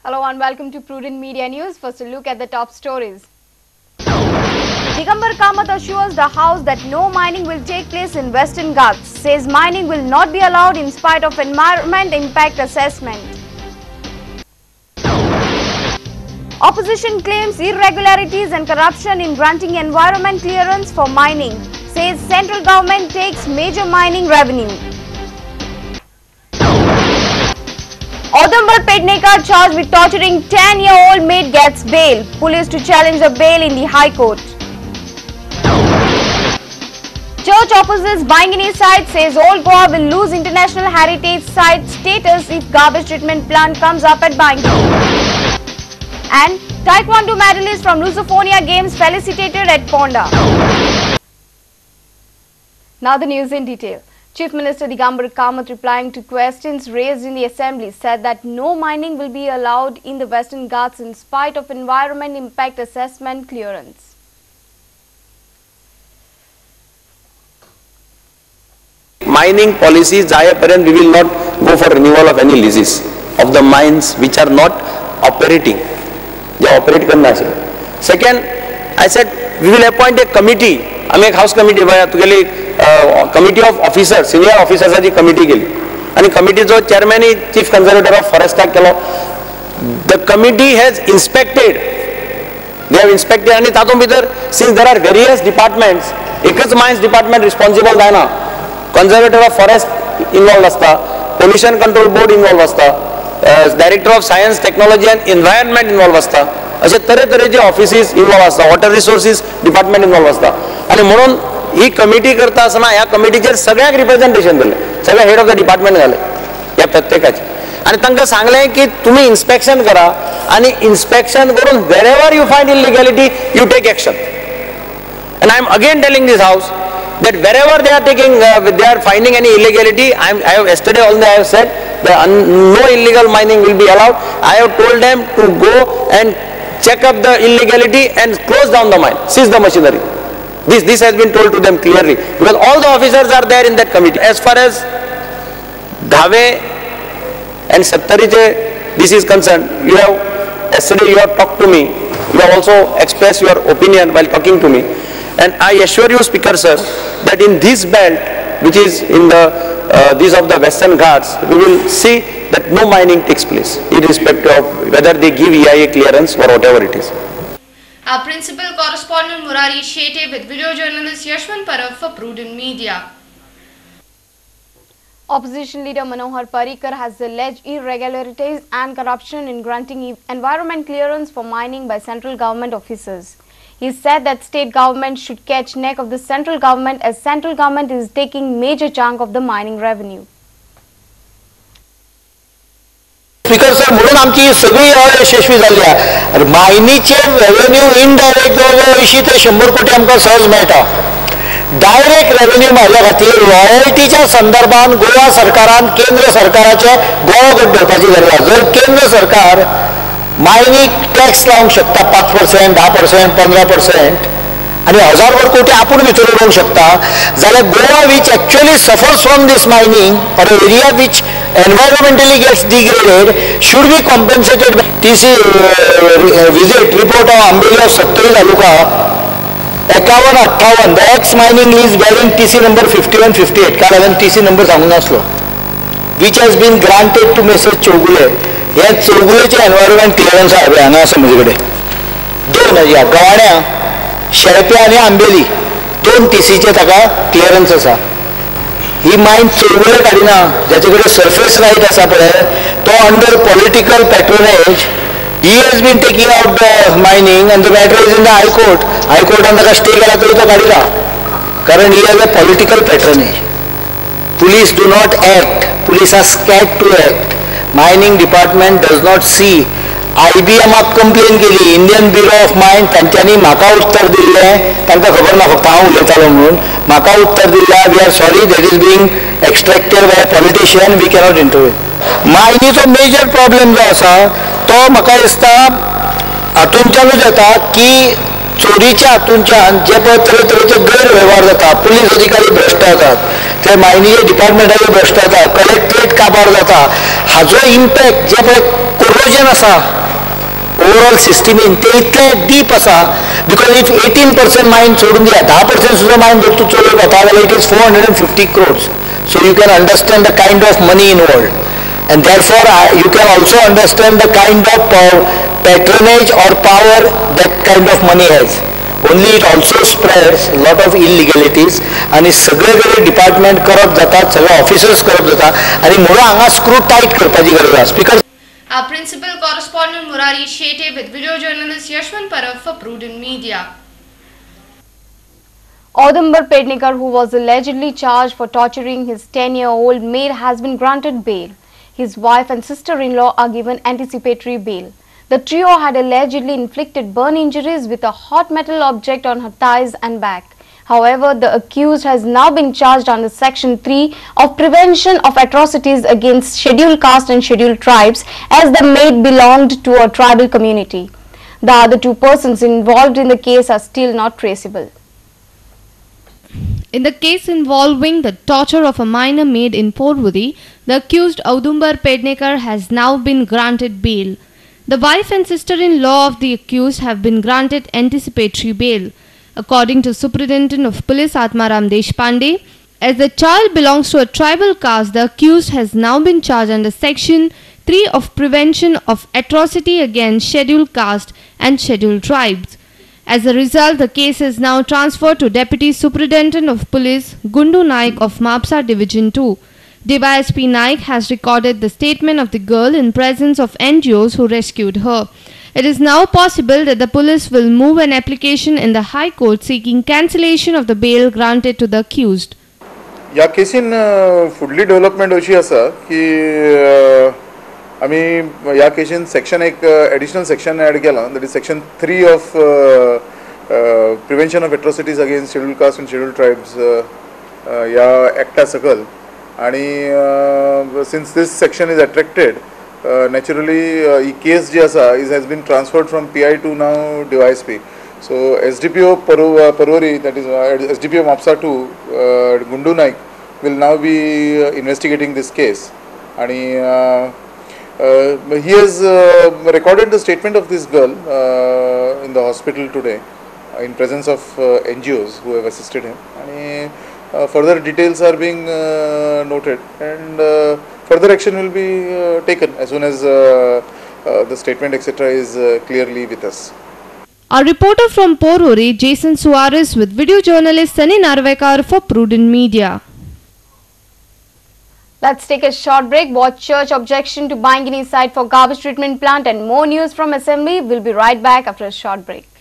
Hello and welcome to Prudent Media News. First a look at the top stories. Digambar Kamath assures the House that no mining will take place in Western Ghats. Says mining will not be allowed in spite of environment impact assessment. Opposition claims irregularities and corruption in granting environment clearance for mining. Says central government takes major mining revenue. Audumbar Pednekar charged with torturing 10-year-old maid gets bail. Police to challenge the bail in the High Court. Church opposes Bangini site, says Old Goa will lose international heritage site status if garbage treatment plant comes up at Bangini. And Taekwondo medalist from Lusophobia Games felicitated at Ponda. Now the news in detail. Chief Minister Digambar Kamath, replying to questions raised in the Assembly, said that no mining will be allowed in the Western Ghats in spite of environment impact assessment clearance. Mining policies, we will not go for renewal of any leases of the mines which are not operating. They operate karna hai. Second, I said we will appoint a committee. हमें एक house committee बना तो के लिए committee of officer senior ऑफिसर्साची committee केली आणि कमिटीचो चेअरमॅन चीफ कंजर्वेटर ऑफ फॉरेस्टाक केलो. The committee has inspected, they have inspected आणि तातूंत भितर since there are various departments, एकच मायन्स डिपार्टमेंट रिस्पॉन्सिबल जायना. कंजर्वेटर ऑफ फॉरेस्ट इन्वॉल्व असता, पोल्युशन कंट्रोल बोर्ड इन्वॉल्व असता, director of science technology and environment involve असता. असे तरेतरेचे ऑफिसीस इन्वॉल्व असता, वॉटर रिसोर्सीस डिपार्टमेंट इन्वॉल्व असता. आणि म्हणून ही कमिटी करता असताना ह्या कमिटीचेर सगळ्याक रिप्रेझेंटेशन दिले, सगळ्या हेड ऑफ द डिपार्टमेंट घाले या प्रत्येकाचे. आणि तांकां सांगलें की तुम्ही इन्स्पेक्शन करा आणि इन्स्पेक्शन करून wherever you find illegality you take action. And I am again telling this house that wherever they are finding any illegality, I have yesterday only I have said that no illegal mining will be allowed. I have told them to go and check up the illegality and close down the mine, seize the machinery. This has been told to them clearly because all the officers are there in that committee. As far as Dhave and Sattariche this is concerned, yesterday you have talked to me, you have also expressed your opinion while talking to me. And I assure you, Speaker Sir, that in this belt, which is in the these of the Western Ghats, we will see that no mining takes place, irrespective of whether they give EIA clearance or whatever it is. Our principal correspondent Murari Shetty with video journalist Yashwant Parab for Prudent Media. Opposition leader Manohar Parrikar has alleged irregularities and corruption in granting environment clearance for mining by central government officers. He said that state government should catch neck of the central government as central government is taking major chunk of the mining revenue. Speaker sir, म्हणून आमची सगळी यशस्वी झाली आहे. मायनीचे revenue indirect 80 ते 100 कोटी आमकां सहज मेळटा. डायरेक्ट रेव्हेन्यू माझ्या खातीर रॉयल्टीच्या संदर्भात गोवा सरकारान केंद्र सरकाराचे गोवागड धरपाची गरज आसा. जर केंद्र सरकार मायनीक टॅक्स लावंक शकता 5%, 10%, 15% आणि हजारभर कोटी आपण भितर उडोवंक शकता, जाल्यार Goa which actually suffers from this mining or area which environmentally gets degraded should be compensated. TC visit report of Ambeli of Sattari Taluka 51-58 the ex mining is bearing TC number 51-58 काल हांवें TC number सांगूंक नासलो, which has been granted to Messrs Chogule. ह्या चौगुलेचे environment clearance आहे हांगा आसा म्हजे कडेन. दोन या गवाण्या, शेळप्या आनी आंबेली 2 TCचे ताका क्लिअरन्स आसा. ही मायन चौगुले काडिना, जाचे कडेन सरफेस राईट आसा पळय तो under political patronage he has been taking out the mining and the matter is in the high court. हायकोर्टान ताका स्टे केला तरी तो काडिना, कारण he has a political patronage. Police do not act, police are scared to act. Mining department does not see. IBMाक complain केली, Indian bureau of mine, तांच्यांनी म्हाका उत्तर दिल्लें, तांकां खबर ना फक्त हांव उलयतालो म्हणून, म्हाका उत्तर दिल्लें we are sorry that is being extracted by politician, we cannot interview. मायनीचो मेजर प्रॉब्लेम जो आसा तो म्हाका दिसता हातूंच्यानूच येता की चोरीच्या हातूंच्यान जे पळय तरेतरेचे गैरवेव्हार जाता, पुलीस अधिकारी भ्रश्ट जातात, त्या मायनिंग डिपार्टमेंटाचे भ्रश्टाचार कलेक्टरेट काबार जाता हाजो इम्पॅक्ट जे पळय कोरोजन आसा ओवरऑल सिस्टमीन ते इतले डीप आसा बिकॉज इफ 18% मायन सोडून दिया 10% सुद्दां मायन जर तूं चलयता जाल्यार it is 450 crores. So you can understand the kind of money involved, and therefore you can also understand the kind of patronage or power that kind of money has. Only it also spreads a lot of illegalities आणि सगळे department corrupt जातात, सगळे officers corrupt जातात आणि म्हणून हांगा screw tight करपाची गरज आसा. Because Our principal correspondent Murari Shete with video journalist Yashwant Parab for Prudent Media. Audumbar Pednekar, who was allegedly charged for torturing his 10-year-old maid, has been granted bail. His wife and sister-in-law are given anticipatory bail. The trio had allegedly inflicted burn injuries with a hot metal object on her thighs and back. However, the accused has now been charged under Section 3 of Prevention of Atrocities Against Scheduled Caste and Scheduled Tribes, as the maid belonged to a tribal community. The other two persons involved in the case are still not traceable. In the case involving the torture of a minor maid in Porvorim, the accused Audumbar Pednekar has now been granted bail. The wife and sister-in-law of the accused have been granted anticipatory bail. According to Superintendent of Police Atmaram Deshpande, as the child belongs to a tribal caste, the accused has now been charged under Section 3 of Prevention of Atrocity Against Scheduled Caste and Scheduled Tribes. As a result, the case is now transferred to Deputy Superintendent of Police Gundu Naik of Mapsa Division 2. DYSP Naik has recorded the statement of the girl in presence of NGOs who rescued her. It is now possible that the police will move an application in the High Court seeking cancellation of the bail granted to the accused. या casein फुडली development अशी आसा की आमी ह्या casein section एक additional section add केला, that is section 3 of prevention of atrocities against scheduled caste and scheduled tribes ह्या एक्टा सकल. आणि since this section is attracted naturally case ji asa has been transferred from PI to now DYSP. So SDPO Parwari, that is SDPO Mapsa 2 Gundu Naik will now be investigating this case, and he has recorded the statement of this girl in the hospital today in presence of NGOs who have assisted him, and further details are being noted, and further action will be taken as soon as the statement etc. is clearly with us. Our reporter from Porvorim, Jason Suarez, with video journalist Sunny Narvekar for Prudent Media. Let's take a short break. Watch church objection to Bangini site for garbage treatment plant and more news from Assembly. We'll be right back after a short break.